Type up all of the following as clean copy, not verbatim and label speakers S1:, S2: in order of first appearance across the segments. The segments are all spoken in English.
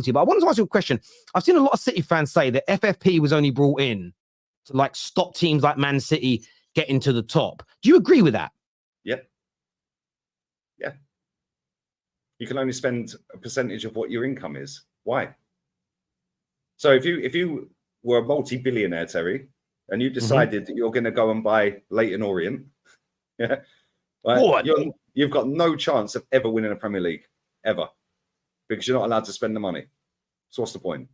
S1: But I wanted to ask you a question. I've seen a lot of City fans say that FFP was only brought in to like stop teams like Man City getting to the top. Do you agree with that?
S2: Yeah. You can only spend a percentage of what your income is. Why? So if you were a multi-billionaire, Terry, and you decided that you're going to go and buy Leyton Orient, right, you've got no chance of ever winning a Premier League, ever, because you're not allowed to spend the money. So what's the point?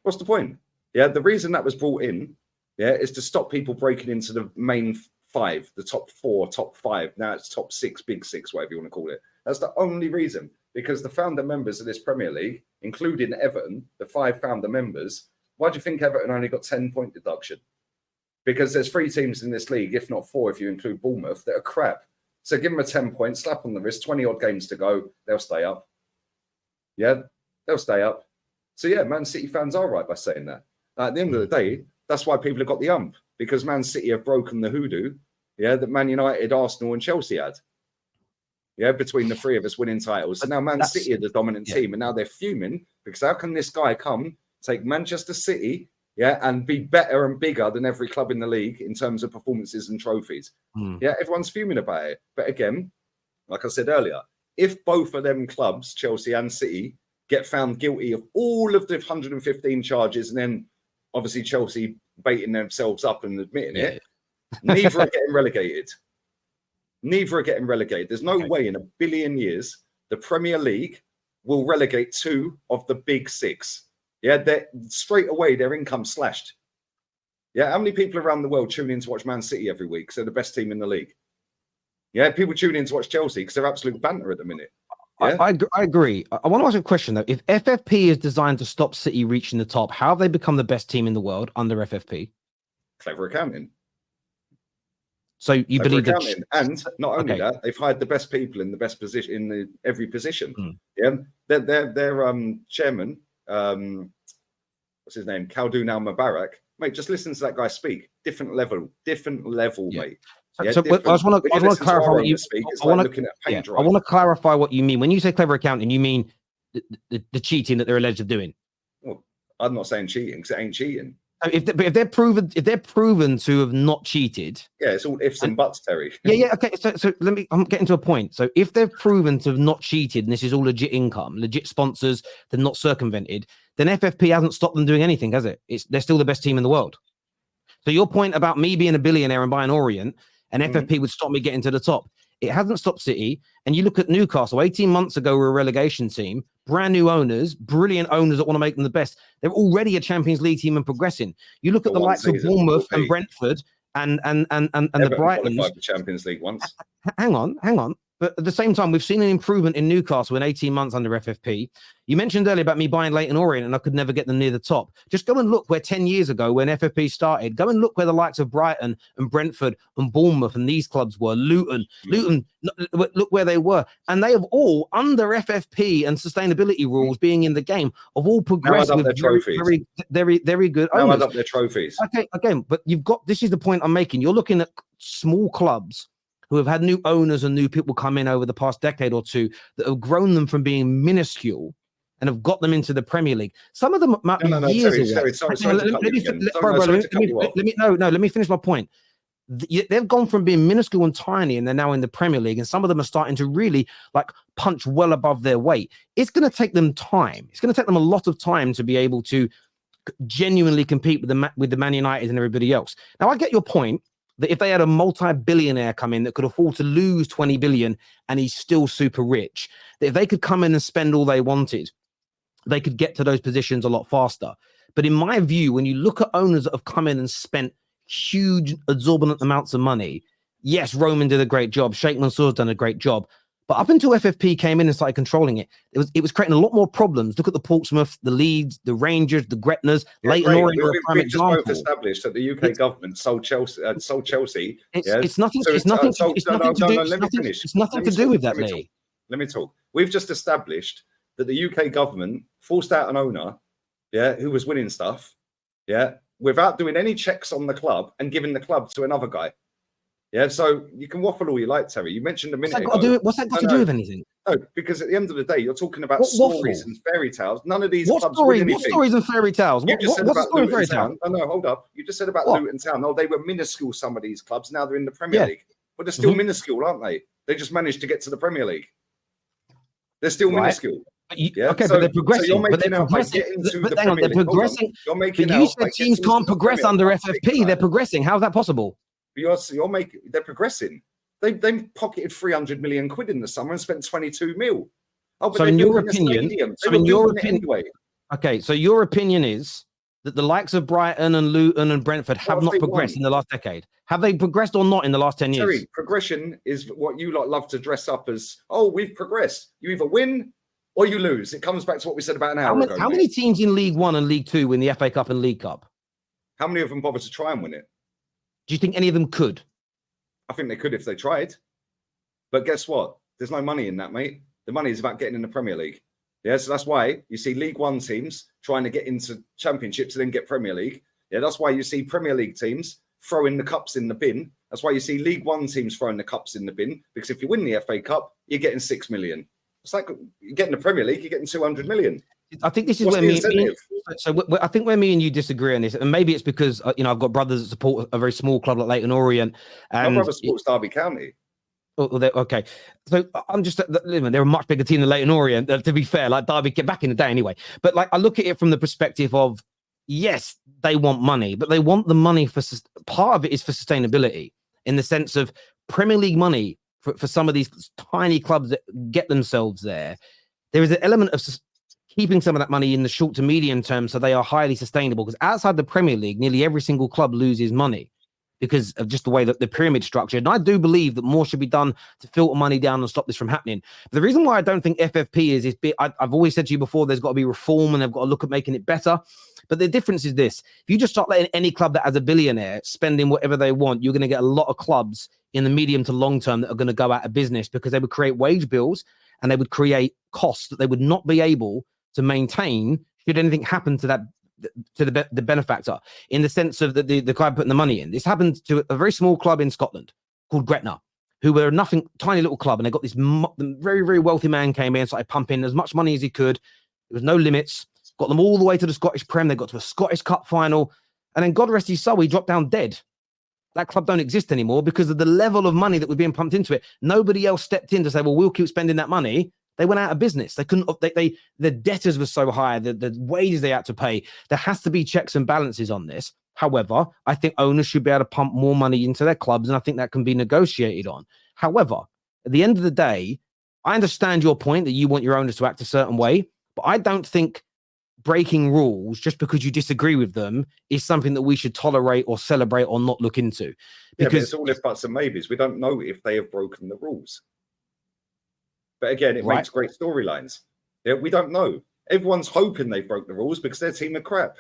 S2: What's the point? Yeah, the reason that was brought in, is to stop people breaking into the main five, the top four, top five. Now it's top six, big six, whatever you want to call it. That's the only reason, because the founder members of this Premier League, including Everton, the 5 founder members, why do you think Everton only got 10-point deduction? Because there's 3 teams in this league, if not 4, if you include Bournemouth, that are crap. So give them a 10-point, slap on the wrist, 20-odd games to go, they'll stay up. Yeah, they'll stay up. So yeah, Man City fans are right by saying that. At the end of the day, that's why people have got the ump, because Man City have broken the hoodoo, that Man United, Arsenal and Chelsea had. Between the 3 of us winning titles. So now Man City are the dominant team, and now they're fuming because how can this guy come, take Manchester City, and be better and bigger than every club in the league in terms of performances and trophies? Everyone's fuming about it. But again, like I said earlier, if both of them clubs, Chelsea and City, get found guilty of all of the 115 charges, and then obviously Chelsea baiting themselves up and admitting it, neither are getting relegated. Neither are getting relegated. There's no way in a billion years the Premier League will relegate 2 of the big 6. They're straight away their income slashed. How many people around the world tune in to watch Man City every week? So they're the best team in the league. People tune in to watch Chelsea because they're absolute banter at the minute.
S1: I agree. I want to ask you a question though. If FFP is designed to stop City reaching the top, how have they become the best team in the world under FFP?
S2: Clever accounting.
S1: So you believe that,
S2: and not only that, they've hired the best people in the best position in every position. Their chairman, what's his name, Khaldoon Al Mubarak, mate. Just listen to that guy speak. Different level, mate.
S1: I just want to clarify what you. I want to clarify what you mean when you say clever accounting. You mean the cheating that they're alleged of doing?
S2: Well, I'm not saying cheating because it ain't cheating.
S1: If they're proven to have not cheated,
S2: it's all ifs and buts, Terry.
S1: Okay. So I'm getting to a point. So if they're proven to have not cheated, and this is all legit income, legit sponsors, they're not circumvented, then FFP hasn't stopped them doing anything, has it? They're still the best team in the world. So your point about me being a billionaire and buying Orient and FFP would stop me getting to the top. It hasn't stopped City. And you look at Newcastle, 18 months ago, we're a relegation team, brand new owners, brilliant owners that want to make them the best. They're already a Champions League team and progressing. You look at the likes of Bournemouth and Brentford and the Brightons.
S2: The Champions League once.
S1: Hang on. But at the same time, we've seen an improvement in Newcastle in 18 months under FFP. You mentioned earlier about me buying Leyton Orient and I could never get them near the top. Just go and look where 10 years ago when FFP started. Go and look where the likes of Brighton and Brentford and Bournemouth and these clubs were. Luton, look where they were. And they have all, under FFP and sustainability rules being in the game, have all progressed with very good owners.
S2: Now add up their trophies.
S1: Okay, again, but this is the point I'm making. You're looking at small clubs who have had new owners and new people come in over the past decade or two that have grown them from being minuscule and have got them into the Premier League. Some of them might be years away. Let me finish my point. They've gone from being minuscule and tiny and they're now in the Premier League, and some of them are starting to really punch well above their weight. It's going to take them time. It's going to take them a lot of time to be able to genuinely compete with the Man United and everybody else. Now, I get your point that if they had a multi-billionaire come in that could afford to lose 20 billion and he's still super rich, that if they could come in and spend all they wanted, they could get to those positions a lot faster. But in my view, when you look at owners that have come in and spent huge, exorbitant amounts of money, yes, Roman did a great job. Sheikh Mansour's done a great job. But up until FFP came in and started controlling it, it was creating a lot more problems. Look at the Portsmouth, the Leeds, the Rangers, the Gretnas. Leyton Orient are a prime example.
S2: We've both established that the UK government sold Chelsea.
S1: It's nothing to do with that, Lee.
S2: Let me talk. We've just established that the UK government forced out an owner, who was winning stuff, without doing any checks on the club and giving the club to another guy. So you can waffle all you like, Terry. You mentioned a minute ago.
S1: What's that got to do with anything?
S2: No, because at the end of the day, you're talking about
S1: What
S2: stories
S1: waffle?
S2: and fairy tales. None of these
S1: What
S2: clubs
S1: stories?
S2: win
S1: What
S2: anything.
S1: stories and fairy tales?
S2: You just said
S1: What's the
S2: about
S1: story and fairy
S2: Luton
S1: tale?
S2: Town. Oh, no, hold up. You just said about
S1: What?
S2: Luton Town. Oh, they were minuscule, some of these clubs. Now they're in the Premier
S1: Yeah.
S2: League. But they're still
S1: Mhm.
S2: minuscule, aren't they? They just managed to get to the Premier League. They're still
S1: Right.
S2: minuscule.
S1: Okay,
S2: So,
S1: but they're progressing.
S2: So you're
S1: but they're
S2: making out by
S1: progressing.
S2: getting to
S1: But
S2: the
S1: hang on,
S2: Premier
S1: they're
S2: League. Hold on.
S1: progressing.
S2: You're making
S1: But you
S2: out
S1: said
S2: by
S1: teams
S2: getting
S1: can't
S2: to the
S1: progress
S2: Premier
S1: under
S2: League.
S1: FFP. They're progressing. How's that possible?
S2: You're making. They're progressing. They pocketed 300 million quid in the summer and spent 22 mil. Oh, but
S1: So
S2: they're
S1: in your
S2: building a
S1: opinion,
S2: stadium.
S1: so
S2: They were
S1: in your
S2: building it
S1: opinion,
S2: anyway.
S1: okay, so your opinion is that the likes of Brighton and Luton and Brentford have
S2: What have
S1: not
S2: they
S1: progressed
S2: won?
S1: in the last decade. Have they progressed or not in the last 10 years?
S2: Terry, progression is what you lot love to dress up as. Oh, we've progressed. You either win or you lose. It comes back to what we said about an hour ago.
S1: How many teams in League One and League Two win the FA Cup and League Cup?
S2: How many of them bother to try and win it?
S1: Do you think any of them could?
S2: I think they could if they tried. But guess what? There's no money in that, mate. The money is about getting in the Premier League. Yeah, so that's why you see League One teams trying to get into championships and then get Premier League. Yeah, that's why you see Premier League teams throwing the cups in the bin. That's why you see League One teams throwing the cups in the bin. Because if you win the FA Cup, you're getting 6 million. It's like you're getting the Premier League, you're getting 200 million.
S1: I think this is
S2: What's
S1: where
S2: the
S1: me
S2: incentive?
S1: I think where me and you disagree on this, and maybe it's because I've got brothers that support a very small club like Leighton Orient,
S2: My
S1: and
S2: brother supports Derby County.
S1: okay, so I'm just they're a much bigger team than Leighton Orient. To be fair, like Derby back in the day anyway. But like I look at it from the perspective of yes, they want money, but they want the money for part of it is for sustainability in the sense of Premier League money for some of these tiny clubs that get themselves there. There is an element of keeping some of that money in the short to medium term so they are highly sustainable, because outside the Premier League, nearly every single club loses money because of just the way that the pyramid structure. And I do believe that more should be done to filter money down and stop this from happening. But the reason why I don't think FFP is I've always said to you before, there's got to be reform and they've got to look at making it better. But the difference is this: if you just start letting any club that has a billionaire spending whatever they want, you're going to get a lot of clubs in the medium to long term that are going to go out of business because they would create wage bills and they would create costs that they would not be able to maintain should anything happen to that, to the benefactor, in the sense of the club putting the money in. This happened to a very small club in Scotland called Gretna, who were a tiny little club, and they got this very, very wealthy man came in and started pumping as much money as he could. There was no limits. Got them all the way to the Scottish Prem. They got to a Scottish Cup final, and then God rest his soul, he dropped down dead. That club don't exist anymore because of the level of money that was being pumped into it. Nobody else stepped in to say, well, we'll keep spending that money. They went out of business. They couldn't. The debtors were so high. The wages they had to pay. There has to be checks and balances on this. However, I think owners should be able to pump more money into their clubs, and I think that can be negotiated on. However, at the end of the day, I understand your point that you want your owners to act a certain way, but I don't think breaking rules just because you disagree with them is something that we should tolerate or celebrate or not look into.
S2: Because it's all if buts and maybes. We don't know if they have broken the rules. But again, it makes great storylines. Yeah, we don't know. Everyone's hoping they broke the rules because their team are crap.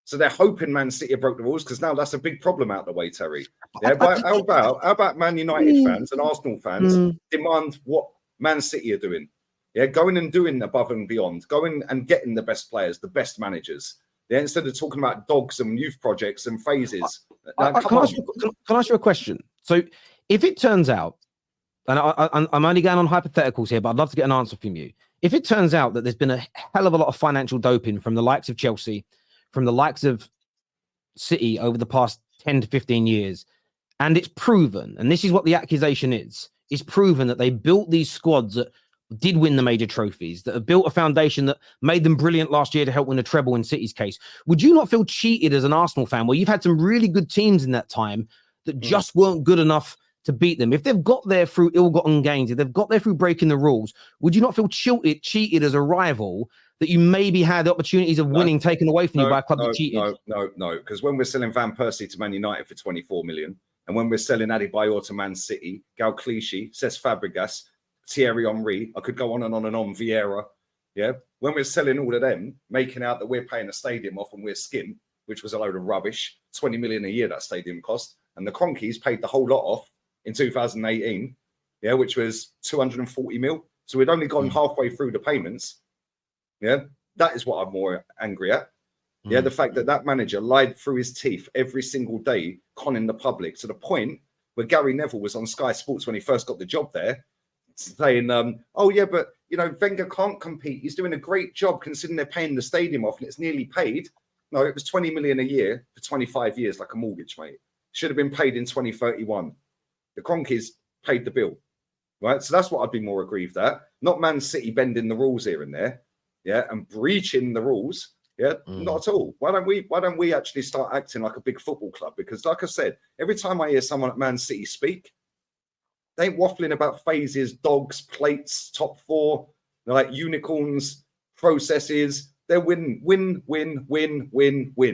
S2: So they're hoping Man City broke the rules because now that's a big problem out the way, Terry. Yeah, but how about Man United fans and Arsenal fans demand what Man City are doing? Yeah, going and doing above and beyond, going and getting the best players, the best managers. Yeah, instead of talking about dogs and youth projects and phases.
S1: Can I ask you a question? So if it turns out, and I'm only going on hypotheticals here, but I'd love to get an answer from you. If it turns out that there's been a hell of a lot of financial doping from the likes of Chelsea, from the likes of City over the past 10 to 15 years, and it's proven, and this is what the accusation is, it's proven that they built these squads that did win the major trophies, that have built a foundation that made them brilliant last year to help win a treble in City's case. Would you not feel cheated as an Arsenal fan where you've had some really good teams in that time that just weren't good enough to beat them? If they've got there through ill-gotten gains, if they've got there through breaking the rules, would you not feel cheated as a rival that you maybe had the opportunities of winning taken away from you by a club that cheated?
S2: No. Because when we're selling Van Persie to Man United for 24 million, and when we're selling Adebayor to Man City, Gal Clichy, Cesc Fabregas, Thierry Henry, I could go on and on and on, Vieira. Yeah. When we're selling all of them, making out that we're paying a stadium off and we're skin, which was a load of rubbish, 20 million a year that stadium cost. And the Cronkies paid the whole lot off in 2018, yeah, which was 240 mil. So we'd only gone halfway through the payments. Yeah. That is what I'm more angry at. Yeah. The fact that that manager lied through his teeth every single day, conning the public to the point where Gary Neville was on Sky Sports when he first got the job there, saying, oh yeah, but you know, Wenger can't compete. He's doing a great job considering they're paying the stadium off and it's nearly paid. No, it was 20 million a year for 25 years, like a mortgage, mate. Should have been paid in 2031. The Cronkies paid the bill, right? So that's what I'd be more aggrieved at. Not Man City bending the rules here and there, yeah, and breaching the rules. Yeah, not at all. Why don't we actually start acting like a big football club? Because like I said, every time I hear someone at Man City speak, they ain't waffling about phases, dogs, plates, top four. They're like unicorns, processes. They're win, win, win, win, win, win.